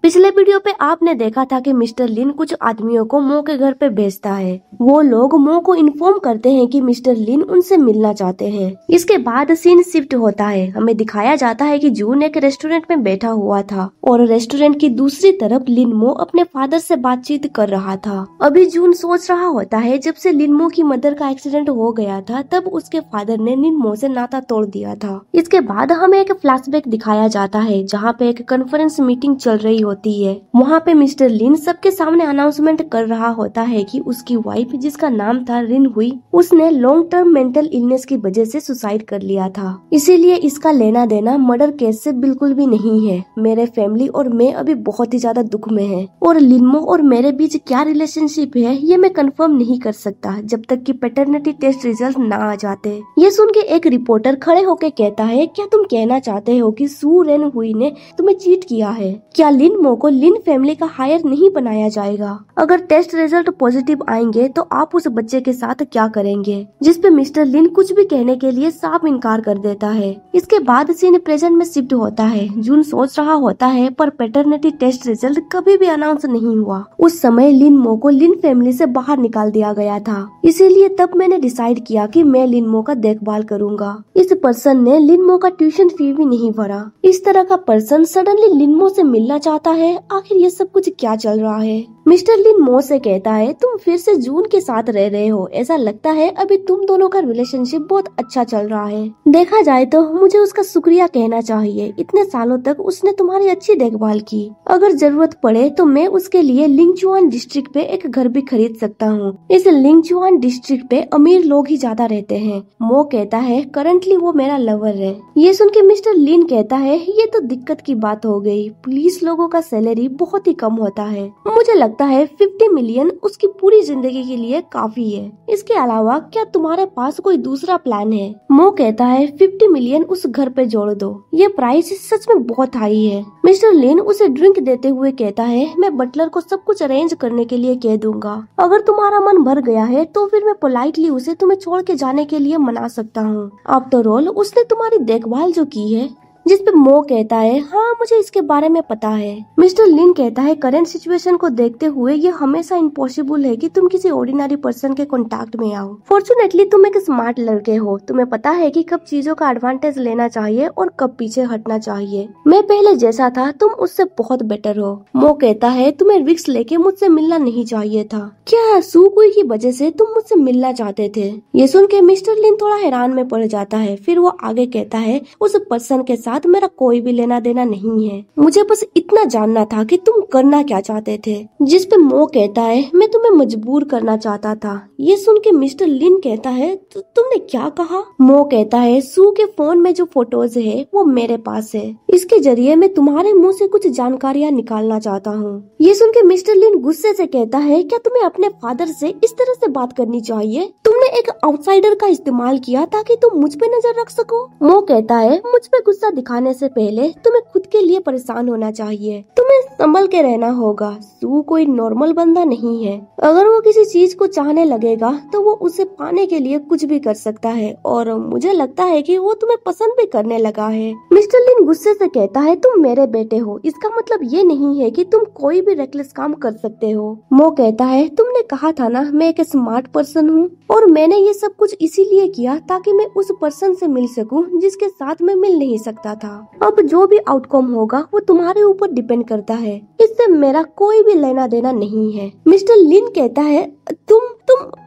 पिछले वीडियो पे आपने देखा था कि मिस्टर लिन कुछ आदमियों को मो के घर पे भेजता है। वो लोग मो को इन्फॉर्म करते हैं कि मिस्टर लिन उनसे मिलना चाहते हैं। इसके बाद सीन शिफ्ट होता है। हमें दिखाया जाता है कि जून एक रेस्टोरेंट में बैठा हुआ था और रेस्टोरेंट की दूसरी तरफ लिन मो अपने फादर से बातचीत कर रहा था। अभी जून सोच रहा होता है जब से लिन मो की मदर का एक्सीडेंट हो गया था तब उसके फादर ने लिन मो से नाता तोड़ दिया था। इसके बाद हमें एक फ्लैशबैक दिखाया जाता है जहाँ पे एक कॉन्फ्रेंस मीटिंग चल रही होती है। वहाँ पे मिस्टर लिन सबके सामने अनाउंसमेंट कर रहा होता है कि उसकी वाइफ जिसका नाम था रिन हुई, उसने लॉन्ग टर्म मेंटल इलनेस की वजह से सुसाइड कर लिया था। इसीलिए इसका लेना देना मर्डर केस से बिल्कुल भी नहीं है। मेरे फैमिली और मैं अभी बहुत ही ज्यादा दुख में है और लिनमो और मेरे बीच क्या रिलेशनशिप है ये मैं कंफर्म नहीं कर सकता जब तक कि पैटर्निटी टेस्ट रिजल्ट ना आ जाते। ये सुन के एक रिपोर्टर खड़े होके कहता है, क्या तुम कहना चाहते हो कि सू रेन हुई ने तुम्हें चीट किया है? क्या लिनमो को लिन फैमिली का हायर नहीं बनाया जाएगा? अगर टेस्ट रिजल्ट पॉजिटिव आएंगे तो आप उस बच्चे के साथ क्या करेंगे? जिस पे मिस्टर लिन कुछ भी कहने के लिए साफ इनकार कर देता है। इसके बाद सीन प्रेजेंट में शिफ्ट होता है। जून सोच रहा होता है पर पैटर्निटी टेस्ट रिजल्ट कभी भी अनाउंस नहीं हुआ। उस समय लिनमो को लिन फैमिली से बाहर निकाल दिया गया था। इसीलिए तब मैंने डिसाइड किया कि मैं लिनमो का देखभाल करूंगा। इस पर्सन ने लिनमो का ट्यूशन फी भी नहीं भरा। इस तरह का पर्सन सडनली लिनमो से मिलना चाहता है। आखिर ये सब कुछ क्या चल रहा है? मिस्टर लिन मो से कहता है, तुम फिर से जून के साथ रह रहे हो। ऐसा लगता है अभी तुम दोनों का रिलेशनशिप बहुत अच्छा चल रहा है। देखा जाए तो मुझे उसका शुक्रिया कहना चाहिए। इतने सालों तक उसने तुम्हारी अच्छी देखभाल की। अगर जरूरत पड़े तो मैं उसके लिए लिंगचुआन डिस्ट्रिक्ट पे एक घर भी खरीद सकता हूँ। इस लिंगचुआन डिस्ट्रिक्ट पे अमीर लोग ही ज्यादा रहते हैं। मो कहता है, करंटली वो मेरा लवर है। ये सुन के मिस्टर लिन कहता है, ये तो दिक्कत की बात हो गई। पुलिस लोगों का सैलरी बहुत ही कम होता है। मुझे लगता है 50 मिलियन उसकी पूरी जिंदगी के लिए काफी है। इसके अलावा क्या तुम्हारे पास कोई दूसरा प्लान है? मो कहता है, 50 मिलियन उस घर पे जोड़ दो। ये प्राइस सच में बहुत हाई है। मिस्टर लिन उसे ड्रिंक देते हुए कहता है, मैं बटलर को सब कुछ अरेंज करने के लिए कह दूंगा। अगर तुम्हारा मन भर गया है तो फिर मैं पोलाइटली उसे तुम्हें छोड़ के जाने के लिए मना सकता हूँ। आफ्टर ऑल उसने तुम्हारी देखभाल जो की है। जिस पे मो कहता है, हाँ मुझे इसके बारे में पता है। मिस्टर लिन कहता है, करंट सिचुएशन को देखते हुए ये हमेशा इम्पॉसिबल है कि तुम किसी ऑर्डिनरी पर्सन के कांटेक्ट में आओ। फॉर्चुनेटली तुम एक स्मार्ट लड़के हो। तुम्हें पता है कि कब चीजों का एडवांटेज लेना चाहिए और कब पीछे हटना चाहिए। मैं पहले जैसा था, तुम उससे बहुत बेटर हो। मो कहता है, तुम्हें रिस्क लेके मुझसे मिलना नहीं चाहिए था। क्या सुकुई की वजह से तुम मुझसे मिलना चाहते थे? ये सुन के मिस्टर लिन थोड़ा हैरान में पड़ जाता है। फिर वो आगे कहता है, उस पर्सन के साथ मेरा कोई भी लेना देना नहीं है। मुझे बस इतना जानना था कि तुम करना क्या चाहते थे। जिस पे मो कहता है, मैं तुम्हें मजबूर करना चाहता था। ये सुन के मिस्टर लिन कहता है, तुमने क्या कहा? मो कहता है, सू के फोन में जो फोटोज है वो मेरे पास है। इसके जरिए मैं तुम्हारे मुंह से कुछ जानकारियाँ निकालना चाहता हूँ। ये सुन के मिस्टर लिन गुस्से से कहता है, क्या तुम्हें अपने फादर से इस तरह से बात करनी चाहिए? तुमने एक आउटसाइडर का इस्तेमाल किया ताकि तुम मुझ पे नजर रख सको। मो कहता है, मुझ पे गुस्सा दिखाने से पहले तुम्हें खुद के लिए परेशान होना चाहिए। तुम्हें संभल के रहना होगा। सू कोई नॉर्मल बंदा नहीं है। अगर वो किसी चीज को चाहने लगेगा तो वो उसे पाने के लिए कुछ भी कर सकता है और मुझे लगता है कि वो तुम्हें पसंद भी करने लगा है। मिस्टर लिन गुस्से से कहता है, तुम मेरे बेटे हो, इसका मतलब ये नहीं है कि तुम कोई भी रेकलेस काम कर सकते हो। मो कहता है, तुमने कहा था ना मैं एक स्मार्ट पर्सन हूँ और मैंने ये सब कुछ इसीलिए किया ताकि मैं उस पर्सन से मिल सकूं जिसके साथ मैं मिल नहीं सकता था। अब जो भी आउटकम होगा वो तुम्हारे ऊपर डिपेंड करता है। इससे मेरा कोई भी लेना देना नहीं है। मिस्टर लिन कहता है, तुम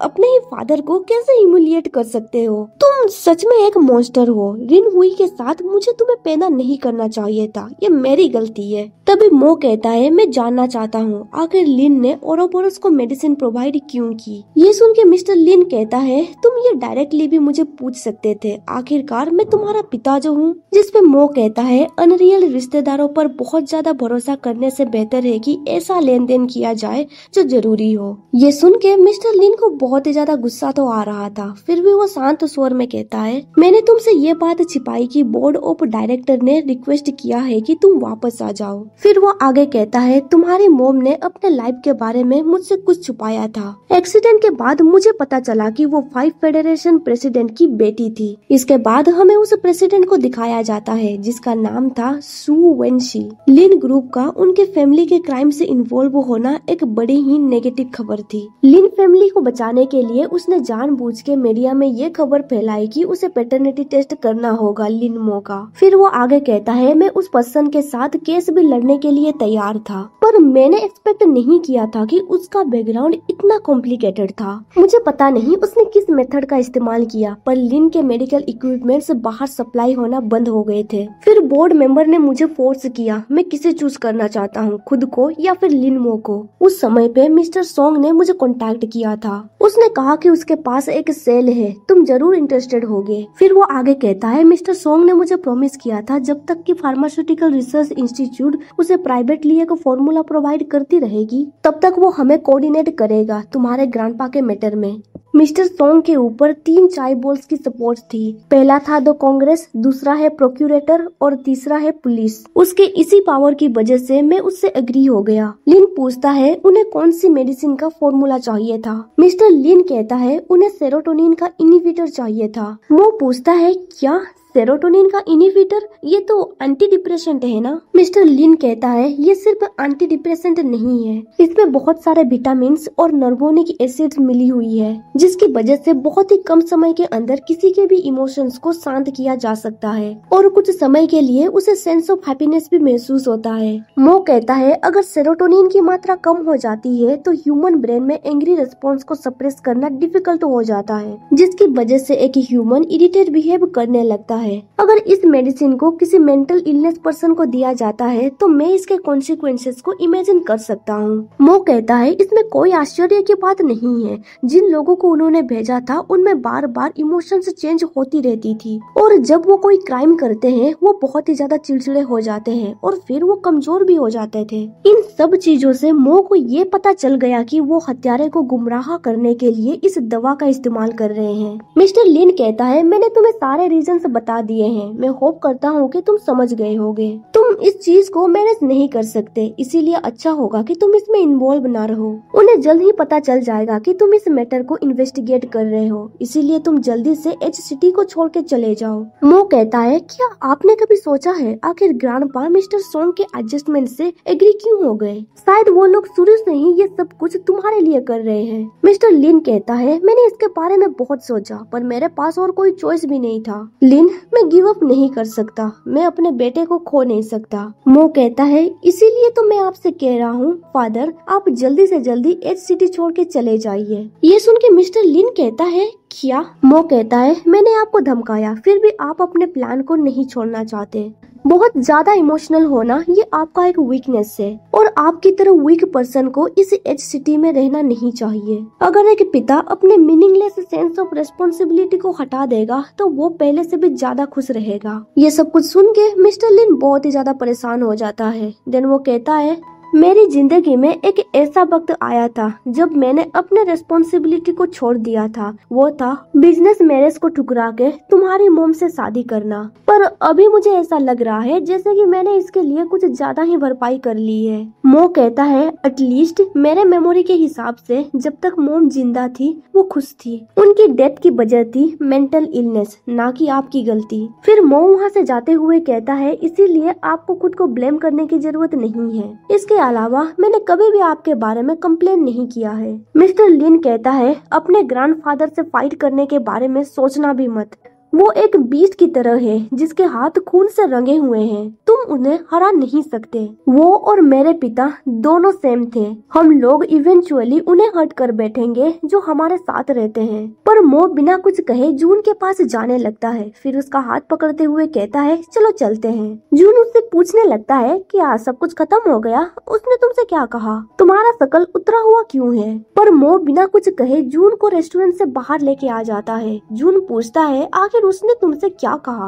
अपने ही फादर को कैसे ह्यूमिलिएट कर सकते हो? तुम सच में एक मॉन्स्टर हो। रिन हुई के साथ मुझे तुम्हें पैदा नहीं करना चाहिए था। ये मेरी गलती है। तभी मो कहता है, मैं जानना चाहता हूँ आखिर लिन ने ओरोबोरस को मेडिसिन प्रोवाइड क्यों की। ये सुन के मिस्टर लिन कहता है, तुम ये डायरेक्टली भी मुझे पूछ सकते थे। आखिरकार मैं तुम्हारा पिता जो हूँ। जिस पे मो कहता है, अनरियल रिश्तेदारों पर बहुत ज्यादा भरोसा करने से बेहतर है कि ऐसा लेन देन किया जाए जो जरूरी हो। ये सुन के मिस्टर लिन को बहुत ही ज्यादा गुस्सा तो आ रहा था, फिर भी वो शांत स्वर में कहता है, मैंने तुमसे ये बात छिपाई कि बोर्ड ऑफ डायरेक्टर ने रिक्वेस्ट किया है कि तुम वापस आ जाओ। फिर वो आगे कहता है, तुम्हारी मॉम ने अपने लाइफ के बारे में मुझसे कुछ छुपाया था। एक्सीडेंट के बाद मुझे पता चला कि वो 5 फेडरेशन प्रेसिडेंट की बेटी थी। इसके बाद हमें उस प्रेसिडेंट को दिखाया जाता है जिसका नाम था सू वेनशी। लिन ग्रुप का उनके फैमिली के क्राइम से इन्वॉल्व होना एक बड़ी ही नेगेटिव खबर थी। लिन फैमिली को बचाने के लिए उसने जानबूझ के मीडिया में ये खबर फैलाई कि उसे पैटर्निटी टेस्ट करना होगा लिन मो का। फिर वो आगे कहता है, मैं उस पर्सन के साथ केस भी लड़ने के लिए तैयार था, पर मैंने एक्सपेक्ट नहीं किया था कि उसका बैकग्राउंड इतना कॉम्प्लिकेटेड था। मुझे पता नहीं उसने किस मेथड का इस्तेमाल किया, पर लिन के मेडिकल इक्विपमेंट्स बाहर सप्लाई होना बंद हो गए थे। फिर बोर्ड मेंबर ने मुझे फोर्स किया, मैं किसे चूज करना चाहता हूँ, खुद को या फिर लिन मो को। उस समय पे मिस्टर सोंग ने मुझे कांटेक्ट किया था। उसने कहा कि उसके पास एक सेल है, तुम जरूर इंटरेस्टेड होगे। फिर वो आगे कहता है, मिस्टर सोंग ने मुझे प्रॉमिस किया था जब तक कि फार्मास्यूटिकल रिसर्च इंस्टीट्यूट उसे प्राइवेटली एक फॉर्मूला प्रोवाइड करती रहेगी तब तक वो हमें कोऑर्डिनेट करेगा तुम्हारे ग्रैंडपा के मैटर में। मिस्टर सोंग के ऊपर 3 चाय बॉल्स की सपोर्ट थी। पहला था द कांग्रेस, दूसरा है प्रोक्यूरेटर और तीसरा है पुलिस। उसके इसी पावर की वजह से मैं उससे एग्री हो गया। लिन पूछता है उन्हें कौन सी मेडिसिन का फॉर्मूला चाहिए था। मिस्टर लिन कहता है उन्हें सेरोटोनिन का इनहिबिटर चाहिए था। वो पूछता है क्या सेरोटोनिन का इनहिबिटर, ये तो एंटी डिप्रेसेंट है ना। मिस्टर लिन कहता है ये सिर्फ एंटी डिप्रेसेंट नहीं है, इसमें बहुत सारे विटामिन और नर्वोनिक एसिड्स मिली हुई है जिसकी वजह से बहुत ही कम समय के अंदर किसी के भी इमोशंस को शांत किया जा सकता है और कुछ समय के लिए उसे सेंस ऑफ हैप्पीनेस भी महसूस होता है। मो कहता है अगर सेरोटोनिन की मात्रा कम हो जाती है तो ह्यूमन ब्रेन में एंग्री रिस्पॉन्स को सप्रेस करना डिफिकल्ट हो जाता है, जिसकी वजह से एक ह्यूमन इरिटेट बिहेव करने लगता है। अगर इस मेडिसिन को किसी मेंटल इलनेस पर्सन को दिया जाता है तो मैं इसके कॉन्सिक्वेंसेस को इमेजिन कर सकता हूँ। मो कहता है इसमें कोई आश्चर्य की बात नहीं है, जिन लोगों को उन्होंने भेजा था उनमें बार बार इमोशंस चेंज होती रहती थी और जब वो कोई क्राइम करते हैं वो बहुत ही ज्यादा चिड़चिड़े हो जाते हैं और फिर वो कमजोर भी हो जाते थे। इन सब चीजों से मो को ये पता चल गया कि वो हत्यारे को गुमराह करने के लिए इस दवा का इस्तेमाल कर रहे हैं। मिस्टर लिन कहता है मैंने तुम्हें सारे रीजंस बता दिए हैं, मैं होप करता हूँ कि तुम समझ गए होगे। तुम इस चीज को मैनेज नहीं कर सकते, इसीलिए अच्छा होगा कि तुम इसमें इन्वॉल्व ना रहो। उन्हें जल्द ही पता चल जाएगा कि तुम इस मैटर को इन्वेस्टिगेट कर रहे हो, इसीलिए तुम जल्दी से एच सिटी को छोड़ के चले जाओ। मो कहता है क्या आपने कभी सोचा है आखिर ग्रैंडपा मिस्टर सोंग के एडजस्टमेंट से एग्री क्यों हो गए? शायद वो लोग शुरू से ही ये सब कुछ तुम्हारे लिए कर रहे हैं। मिस्टर लिन कहता है मैंने इसके बारे में बहुत सोचा पर मेरे पास और कोई चॉइस भी नहीं था। लिन मैं गिव अप नहीं कर सकता, मैं अपने बेटे को खो नहीं सकता। मो कहता है इसीलिए तो मैं आपसे कह रहा हूँ फादर, आप जल्दी से जल्दी एच सिटी छोड़ के चले जाइए। ये सुन के मिस्टर लिन कहता है क्या? मो कहता है मैंने आपको धमकाया, फिर भी आप अपने प्लान को नहीं छोड़ना चाहते। बहुत ज्यादा इमोशनल होना ये आपका एक वीकनेस है और आपकी तरह वीक पर्सन को इस एच सिटी में रहना नहीं चाहिए। अगर एक पिता अपने मीनिंगलेस सेंस ऑफ रेस्पॉन्सिबिलिटी को हटा देगा तो वो पहले से भी ज्यादा खुश रहेगा। ये सब कुछ सुन के मिस्टर लिन बहुत ही ज्यादा परेशान हो जाता है। देन वो कहता है मेरी जिंदगी में एक ऐसा वक्त आया था जब मैंने अपने रेस्पॉन्सिबिलिटी को छोड़ दिया था, वो था बिजनेस मैरिज को ठुकरा के तुम्हारी मोम से शादी करना। पर अभी मुझे ऐसा लग रहा है जैसे कि मैंने इसके लिए कुछ ज्यादा ही भरपाई कर ली है। मो कहता है एटलीस्ट मेरे मेमोरी के हिसाब से जब तक मोम जिंदा थी वो खुश थी, उनकी डेथ की वजह थी मेंटल इलनेस, ना कि आपकी गलती। फिर मो वहाँ से जाते हुए कहता है इसीलिए आपको खुद को ब्लेम करने की जरूरत नहीं है, इसके अलावा मैंने कभी भी आपके बारे में कंप्लेन नहीं किया है। मिस्टर लिन कहता है अपने ग्रैंडफादर से फाइट करने के बारे में सोचना भी मत, वो एक बीस्ट की तरह है जिसके हाथ खून से रंगे हुए हैं, तुम उन्हें हरा नहीं सकते। वो और मेरे पिता दोनों सेम थे, हम लोग इवेंचुअली उन्हें हट कर बैठेंगे जो हमारे साथ रहते हैं। पर मो बिना कुछ कहे जून के पास जाने लगता है, फिर उसका हाथ पकड़ते हुए कहता है चलो चलते हैं। जून उससे पूछने लगता है क्या सब कुछ खत्म हो गया? उसने तुमसे क्या कहा? तुम्हारा शकल उतरा हुआ क्यों है? पर मो बिना कुछ कहे जून को रेस्टोरेंट से बाहर लेके आ जाता है। जून पूछता है आखिर उसने तुमसे क्या कहा?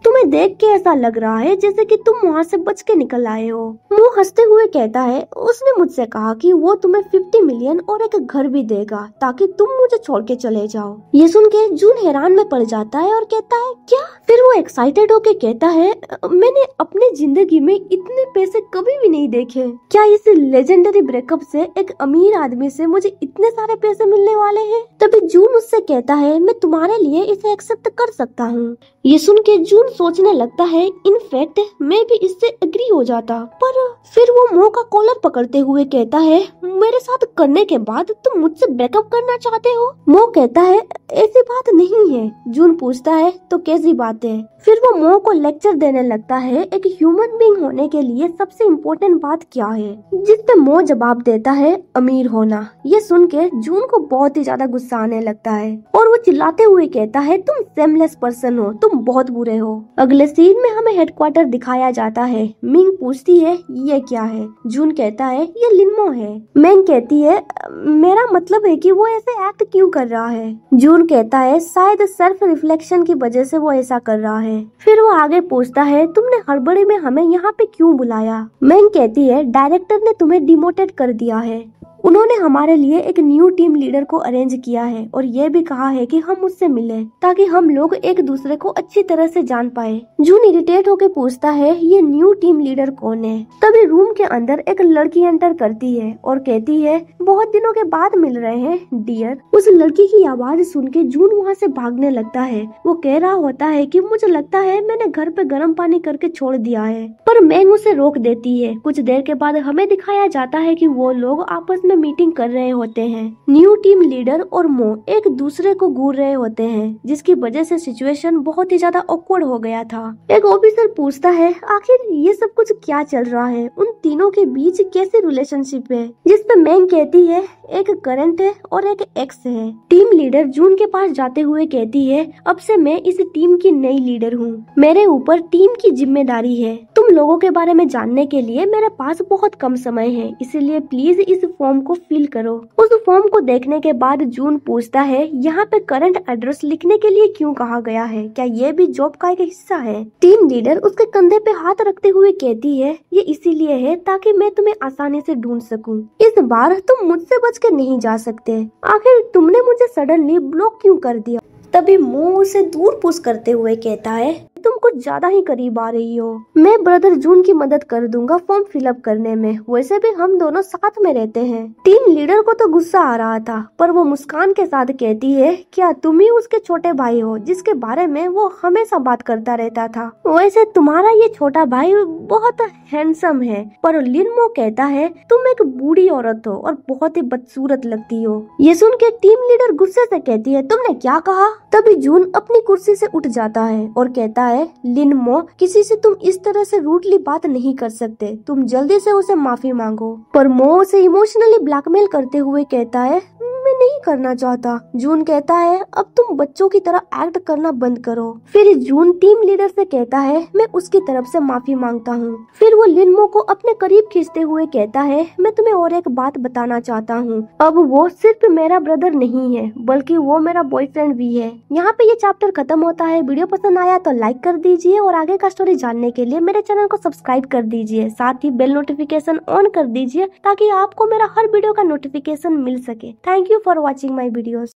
तुम्हें देख के ऐसा लग रहा है जैसे कि तुम वहाँ से बच के निकल आए हो। मो हंसते हुए कहता है, उसने मुझसे कहा कि वो तुम्हें 50 मिलियन और एक घर भी देगा ताकि तुम मुझे छोड़ के चले जाओ। ये सुन के जून हैरान में पड़ जाता है और कहता है, क्या? फिर वो एक्साइटेड होके कहता है, मैंने अपनी जिंदगी में इतने पैसे कभी भी नहीं देखे। क्या इस लेजेंडरी ब्रेकअप से एक अमीर आदमी से मुझे इतने सारे पैसे मिलने वाले हैं? तभी जून उससे कहता है, मैं तुम्हारे लिए इसे एक्सेप्ट कर सकता हूँ। ये सुन के जून सोचने लगता है, इनफैक्ट मैं भी इससे एग्री हो जाता। पर फिर वो मो का कॉलर पकड़ते हुए कहता है, मेरे साथ करने के बाद तुम मुझसे ब्रेकअप करना चाहते हो? मो कहता है, ऐसी बात नहीं है। जून पूछता है, तो कैसी बात है? फिर वो मो को लेक्चर देने लगता है, एक ह्यूमन बीइंग होने के लिए सबसे इम्पोर्टेंट बात क्या है? जिस पे मो जवाब देता है, अमीर होना। ये सुन के जून को बहुत ही ज्यादा गुस्सा आने लगता है और वो चिल्लाते हुए कहता है, तुम सेमलेस पर्सन हो, तुम बहुत बुरे हो। अगले सीन में हमें हेडक्वार्टर दिखाया जाता है। मिंग पूछती है, ये क्या है? जून कहता है, ये लिनमो है। मिंग कहती है, मेरा मतलब है कि वो ऐसे एक्ट क्यों कर रहा है? जून कहता है, शायद सेल्फ रिफ्लेक्शन की वजह से वो ऐसा कर रहा है। फिर वो आगे पूछता है, तुमने हड़बड़ी में हमें यहाँ पे क्यों बुलाया? मिंग कहती है, डायरेक्टर ने तुम्हें डिमोटेड कर दिया है। उन्होंने हमारे लिए एक न्यू टीम लीडर को अरेंज किया है और ये भी कहा है कि हम उससे मिलें ताकि हम लोग एक दूसरे को अच्छी तरह से जान पाए। जून इरिटेट होकर पूछता है, ये न्यू टीम लीडर कौन है? तभी रूम के अंदर एक लड़की एंटर करती है और कहती है, बहुत दिनों के बाद मिल रहे हैं डियर। उस लड़की की आवाज सुन के जून वहाँ से भागने लगता है। वो कह रहा होता है कि मुझे लगता है मैंने घर पे गर्म पानी करके छोड़ दिया है, पर मैंग उसे रोक देती है। कुछ देर के बाद हमें दिखाया जाता है कि वो लोग आपस में मीटिंग कर रहे होते हैं। न्यू टीम लीडर और मो एक दूसरे को घूर रहे होते हैं, जिसकी वजह से सिचुएशन बहुत ही ज्यादा ऑकवर्ड हो गया था। एक ऑफिसर पूछता है, आखिर ये सब कुछ क्या चल रहा है? उन तीनों के बीच कैसी रिलेशनशिप है? जिस पे मैंग कहती है, एक करंट है और एक एक्स है। टीम लीडर जून के पास जाते हुए कहती है, अब से मैं इस टीम की नई लीडर हूँ, मेरे ऊपर टीम की जिम्मेदारी है। तुम लोगों के बारे में जानने के लिए मेरे पास बहुत कम समय है, इसलिए प्लीज इस फॉर्म को फिल करो। उस फॉर्म को देखने के बाद जून पूछता है, यहाँ पे करंट एड्रेस लिखने के लिए क्यों कहा गया है? क्या ये भी जॉब का एक हिस्सा है? टीम लीडर उसके कंधे पे हाथ रखते हुए कहती है, ये इसीलिए है ताकि मैं तुम्हें आसानी से ढूंढ सकूं। इस बार तुम मुझसे बच के नहीं जा सकते। आखिर तुमने मुझे सडनली ब्लॉक क्यों कर दिया? तभी मो उसे दूर पुश करते हुए कहता है, तुम कुछ ज्यादा ही करीब आ रही हो। मैं ब्रदर जून की मदद कर दूंगा फॉर्म फिलअप करने में, वैसे भी हम दोनों साथ में रहते हैं। टीम लीडर को तो गुस्सा आ रहा था, पर वो मुस्कान के साथ कहती है, क्या तुम ही उसके छोटे भाई हो जिसके बारे में वो हमेशा बात करता रहता था? वैसे तुम्हारा ये छोटा भाई बहुत हैंडसम है। पर लिनमो कहता है, तुम एक बूढ़ी औरत हो और बहुत ही बदसूरत लगती हो। ये सुन के टीम लीडर गुस्से से कहती है, तुमने क्या कहा? तभी जून अपनी कुर्सी से उठ जाता है और कहता है, लिनमो, किसी से तुम इस तरह से रूडली बात नहीं कर सकते, तुम जल्दी से उसे माफी मांगो। पर मो उसे इमोशनली ब्लैकमेल करते हुए कहता है, मैं नहीं करना चाहता। जून कहता है, अब तुम बच्चों की तरह एक्ट करना बंद करो। फिर जून टीम लीडर से कहता है, मैं उसकी तरफ से माफी मांगता हूँ। फिर वो लिनमो को अपने करीब खींचते हुए कहता है, मैं तुम्हें और एक बात बताना चाहता हूँ, अब वो सिर्फ मेरा ब्रदर नहीं है बल्कि वो मेरा बॉयफ्रेंड भी है। यहाँ पे ये चैप्टर खत्म होता है। वीडियो पसंद आया तो लाइक कर दीजिए और आगे का स्टोरी जानने के लिए मेरे चैनल को सब्सक्राइब कर दीजिए। साथ ही बेल नोटिफिकेशन ऑन कर दीजिए ताकि आपको मेरा हर वीडियो का नोटिफिकेशन मिल सके। Thank you for watching my videos.